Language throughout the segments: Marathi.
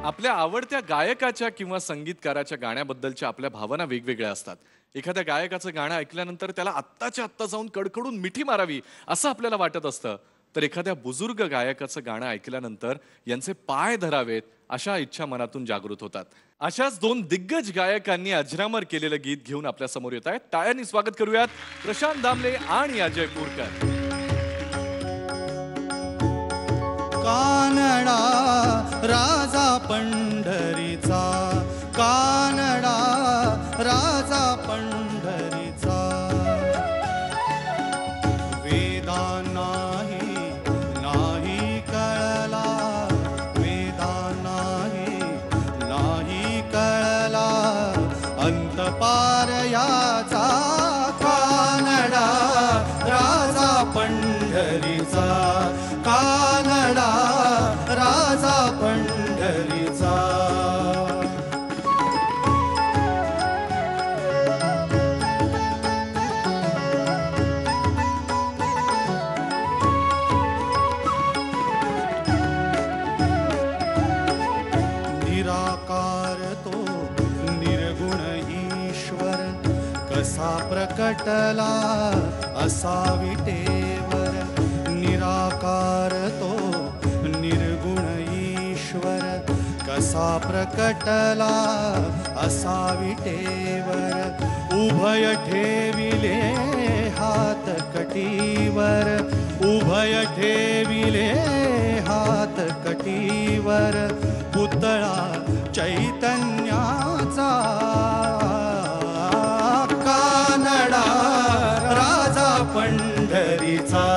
आपल्या आवडत्या गायकाच्या किंवा संगीतकाराच्या गाण्याबद्दलच्या आपल्या भावना वेगवेगळ्या असतात. एखाद्या गायकाचं गाणं ऐकल्यानंतर त्याला आत्ताच्या आत्ता जाऊन कडकडून मिठी मारावी असं आपल्याला वाटत असतं, तर एखाद्या बुजुर्ग गायकाचं गाणं ऐकल्यानंतर यांचे पाय धरावेत अशा इच्छा मनातून जागृत होतात. अशाच दोन दिग्गज गायकांनी अजरामर केलेलं गीत घेऊन आपल्या समोर येत आहेत. टाळ्यांनी स्वागत करूयात प्रशांत दामले आणि अजय पुरकर. कानडा राजा पंढरीचा, कानडा राजा पंढरीचा, वेदा नाही नाही कळला, वेदा नाही नाही कळला, अंतपार याचा कानडा राजा पंढरीचा, कानडा राजा पंढरीचा. निराकार तो निर्गुण ईश्वर, कसा प्रकटला असा विटेवर. निराकार तो निर्गुण ईश्वर, कसा प्रकटला असा विटेवर. उभय ठेविले हात कटीवर, उभय ठेविले हात कटीवर. पुतळा चैतन्याचा, कानडा राजा पंढरीचा,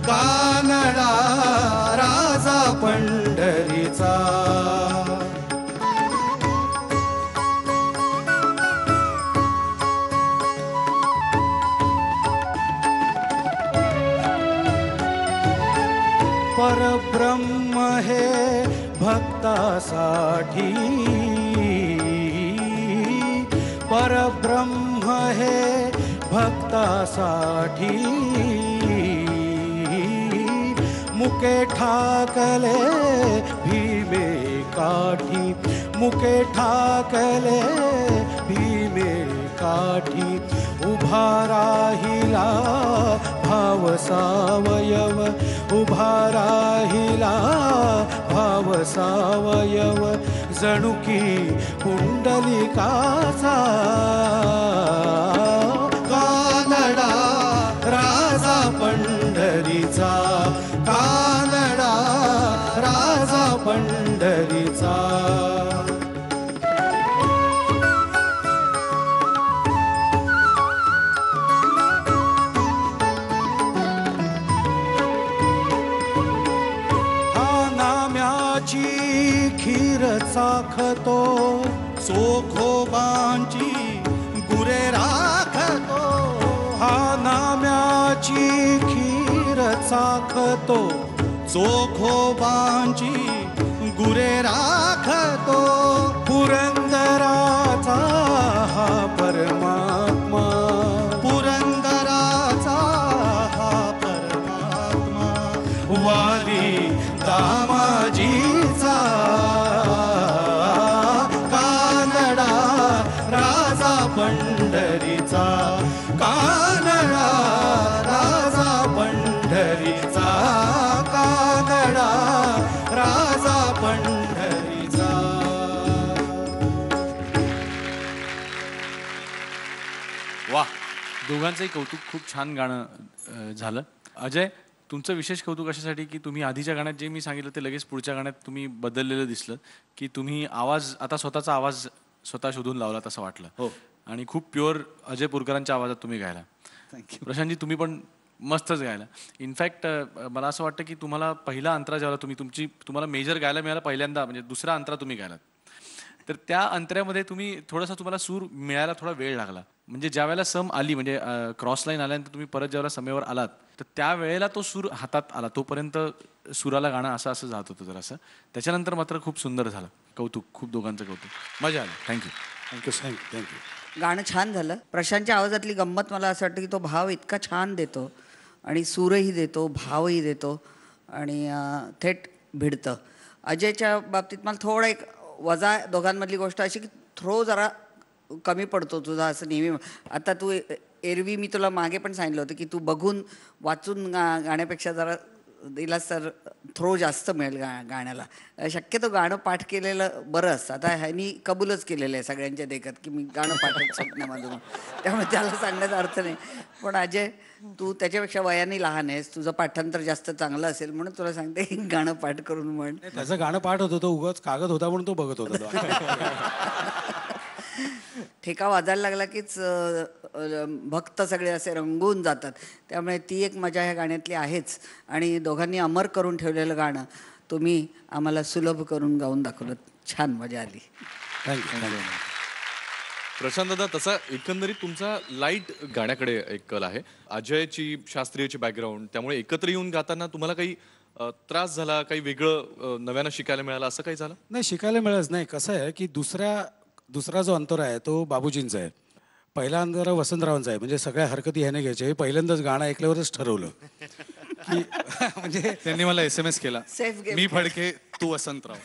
कानडा राजा पंढरीचा. परब्रह्म हे भक्तासाठी, परब्रह्म हे भक्तासाठी. मुके ठाकले भीमे काठी, मुके ठाकले भीमे काठी. उभा राहिला भाव सावयव, उभा राहिला भाव सावयव. जणू की पुंडलिकाचा, कानडा राजा पंढरीचा, कानडा राजा पंढरीचा. हा नाम्याची खीर चाखतो, चोखोबांची गुरे राखतो. हा नाम्याची खीर चाखतो, चोखोबांची गुरे राखतो. पुरंदराचा हा परमात्मा, पुरंदराचा हा परमात्मा. वाली दामाजीचा, कानडा राजा पंढरीचा, कानडा राजा पंढरीचा, कानडा राजा पंढरीचा. वाह, दोघांचंही कौतुक. खूप छान गाणं झालं. अजय, तुमचं विशेष कौतुक अशासाठी की तुम्ही आधीच्या गाण्यात जे मी सांगितलं ते लगेच पुढच्या गाण्यात तुम्ही बदललेलं दिसलं, की तुम्ही आवाज आता स्वतःचा आवाज स्वतः शोधून लावला तसं वाटलं. हो, आणि खूप प्युअर अजय पुरकरांच्या आवाजात तुम्ही गायला. थँक्यू. प्रशांतजी, तुम्ही पण मस्तच गायला. इनफॅक्ट मला असं वाटतं की तुम्हाला पहिला अंतरा जेव्हा तुम्हाला मेजर गायला मिळाला पहिल्यांदा, म्हणजे दुसरा अंतरा तुम्ही गायलात, तर त्या अंतऱ्यामध्ये तुम्हाला सूर मिळायला थोडा वेळ लागला. म्हणजे ज्या वेळेला सम आली, म्हणजे क्रॉस लाईन आल्यानंतर तुम्ही परत ज्यावेळेला समेवर आलात, तर त्या वेळेला तो सूर हातात आला. तोपर्यंत सुराला गाणं असं असं जात होतं जरासं. त्याच्यानंतर मात्र खूप सुंदर झालं. कौतुक, खूप दोघांचं कौतुक. मजा आली. थँक्यू. Thank you thank you. गाणं छान झालं. प्रशांतच्या आवाजातली गंमत मला असं वाटतं की तो भाव इतका छान देतो आणि सूरही देतो, भावही देतो. आणि थेट भिडतं. अजयच्या बाबतीत मला थोडं एक वजा दोघांमधली गोष्ट अशी की थ्रो जरा कमी पडतो तुझा असं नेहमी. आता तू एरवी मी तुला मागे पण सांगितलं होतं की तू बघून वाचून गाण्यापेक्षा जरा दिलास तर थ्रो जास्त मिळेल गाण्याला. शक्यतो गाणं पाठ केलेलं बरं असतं. आता ह्यानी कबूलच केलेलं आहे सगळ्यांच्या देखत की मी गाणं पाठवत स्वप्नामधून, त्यामुळे त्याला सांगण्याचा अर्थ नाही. पण अजय, तू त्याच्यापेक्षा वयाने लहान आहेस, तुझं पाठांतर जास्त चांगलं असेल म्हणून तुला सांगते की गाणं पाठ करून म्हण. त्याचं गाणं पाठ होतं, तो उगाच कागद होता म्हणून तो बघत होता. ठेका वाजायला लागला कीच भक्त सगळे असे रंगून जातात. त्यामुळे ती एक मजा ह्या गाण्यातली आहेच. आणि दोघांनी अमर करून ठेवलेलं गाणं तुम्ही आम्हाला सुलभ करून गाऊन दाखवलं. छान मजा आली. थँक्यू. प्रशांत दादा, तसा एकंदरीत तुमचा लाईट गाण्याकडे एक कल आहे. अजयची शास्त्रीयची बॅकग्राऊंड, त्यामुळे एकत्र येऊन गाताना तुम्हाला काही त्रास झाला, काही वेगळं नव्यानं शिकायला मिळालं, असं काही झालं? नाही, शिकायला मिळालंच नाही. कसं आहे की दुसरा जो अंतर आहे तो बाबूजींचा आहे. पहिला अंतर वसंतरावांचा आहे. म्हणजे सगळ्या हरकती ह्याने घ्यायच्या. हे पहिल्यांदाच गाणं ऐकल्यावरच ठरवलं की म्हणजे त्यांनी मला SMS केला, Safe game. मी फडके तू वसंतराव.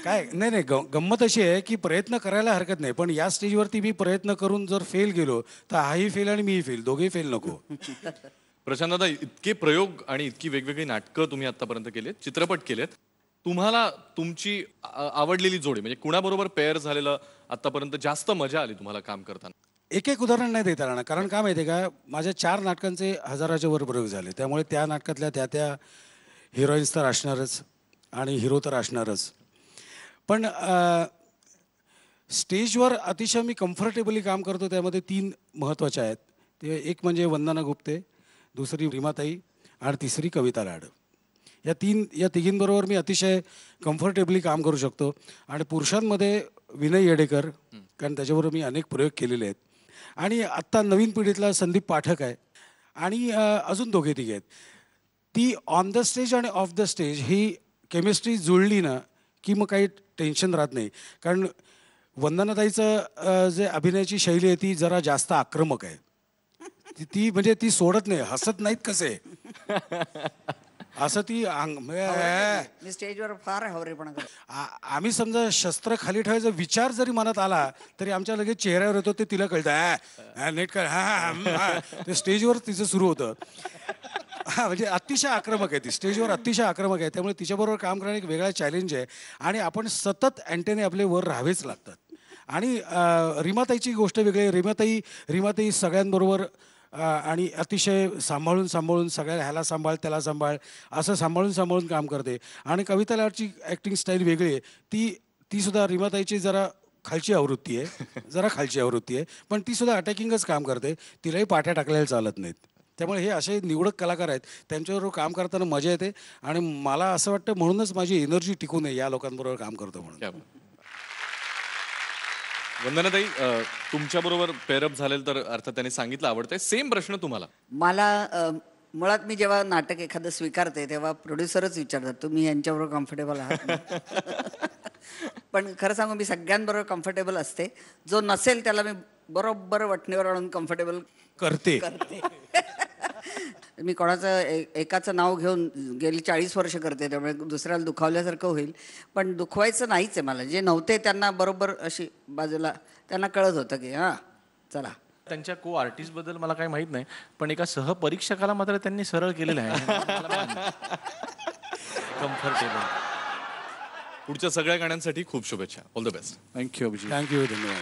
काय नाही, गंमत अशी आहे की प्रयत्न करायला हरकत नाही, पण या स्टेजवरती मी प्रयत्न करून जर फेल गेलो तर हाही फेल आणि मीही फेल, दोघेही फेल नको. प्रशांत दादा, इतके प्रयोग आणि इतकी वेगवेगळी नाटकं तुम्ही आतापर्यंत केलेत, चित्रपट केलेत, तुम्हाला तुमची आवडलेली जोडी म्हणजे कुणाबरोबर पेअर झालेलं आतापर्यंत जास्त मजा आली तुम्हाला काम करताना? एक उदाहरण नाही देता येणार, कारण काय माहिती आहे का, माझ्या 4 नाटकांचे 1000च्या वर प्रयोग झाले. त्यामुळे त्या नाटकातल्या त्या हिरोईन्स तर असणारच आणि हिरो तर असणारच. पण स्टेजवर अतिशय मी कम्फर्टेबली काम करतो. त्यामध्ये 3 महत्त्वाच्या आहेत. ते एक म्हणजे वंदना गुप्ते, दुसरी रीमाताई आणि तिसरी कविता लाड. या तिघींबरोबर मी अतिशय कम्फर्टेबली काम करू शकतो. आणि पुरुषांमध्ये विनय येडेकर, कारण त्याच्याबरोबर मी अनेक प्रयोग केलेले आहेत. आणि आत्ता नवीन पिढीतला संदीप पाठक आहे. आणि अजून दोघे तिघे आहेत. ती ऑन द स्टेज आणि of the stage he chemistry जुळली ना की मग काही टेन्शन राहत नाही. कारण वंदनाताईचं जे अभिनयाची शैली आहे ती जरा जास्त आक्रमक आहे. ती म्हणजे ती सोडत नाही, हसत नाहीत कसे असं ती मी स्टेजवर फार हवरेपणा करतो. आम्ही समजा शस्त्र खाली ठेवायचा विचार जरी मनात आला तरी आमच्या लगेच चेहऱ्यावर येतो. ते तिला कळतं, नीट कर, ते स्टेजवर तिचं सुरू होतं. म्हणजे अतिशय आक्रमक आहे ती, स्टेजवर अतिशय आक्रमक आहे. त्यामुळे तिच्याबरोबर काम करणं एक वेगळा चॅलेंज आहे. आणि आपण सतत अँटेने आपले वर राहावेच लागतात. आणि रीमाताईची गोष्ट वेगळी आहे. रीमाताई सगळ्यांबरोबर आणि अतिशय सांभाळून सगळ्या ह्याला सांभाळ त्याला सांभाळ असं सांभाळून काम करते. आणि कविता लाडची ॲक्टिंग स्टाईल वेगळी आहे. ती सुद्धा रीमाताईची जरा खालची आवृत्ती आहे. पण ती सुद्धा अटॅकिंगच काम करते. तिलाही पाट्या टाकलेल्या चालत नाहीत. त्यामुळे हे असे निवडक कलाकार आहेत, त्यांच्याबरोबर काम करताना मजा येते. आणि मला असं वाटतं म्हणूनच माझी एनर्जी टिकून आहे या लोकांबरोबर काम करतो म्हणून. वंदनाताई, तुमच्याबरोबर पेअरअप झालेलं तर अर्थात त्यांनी सांगितलं आवडतंय. सेम प्रश्न तुम्हाला. मला मुळात मी जेव्हा नाटक एखादं स्वीकारते तेव्हा प्रोड्युसरच विचारतात तुम्ही यांच्याबरोबर कम्फर्टेबल आहात. पण खरं सांगू, मी सगळ्यांबरोबर कम्फर्टेबल असते. जो नसेल त्याला मी बरोबर वटणीवर आणून कम्फर्टेबल करते. मी कोणाचं एकाचं नाव घेऊन गेली 40 वर्ष करते, त्यामुळे दुसऱ्याला दुखावल्यासारखं होईल. पण दुखवायचं नाहीच आहे मला. जे नव्हते त्यांना बरोबर अशी बाजूला त्यांना कळत होतं की हां चला. त्यांच्या को आर्टिस्टबद्दल मला काही माहीत नाही, पण एका सहपरीक्षकाला मात्र त्यांनी सरळ केलेलं आहे. कम्फर्टेबल. पुढच्या सगळ्या गाण्यांसाठी खूप शुभेच्छा. All the best. Thank you Abhijit. Thank you, धन्यवाद.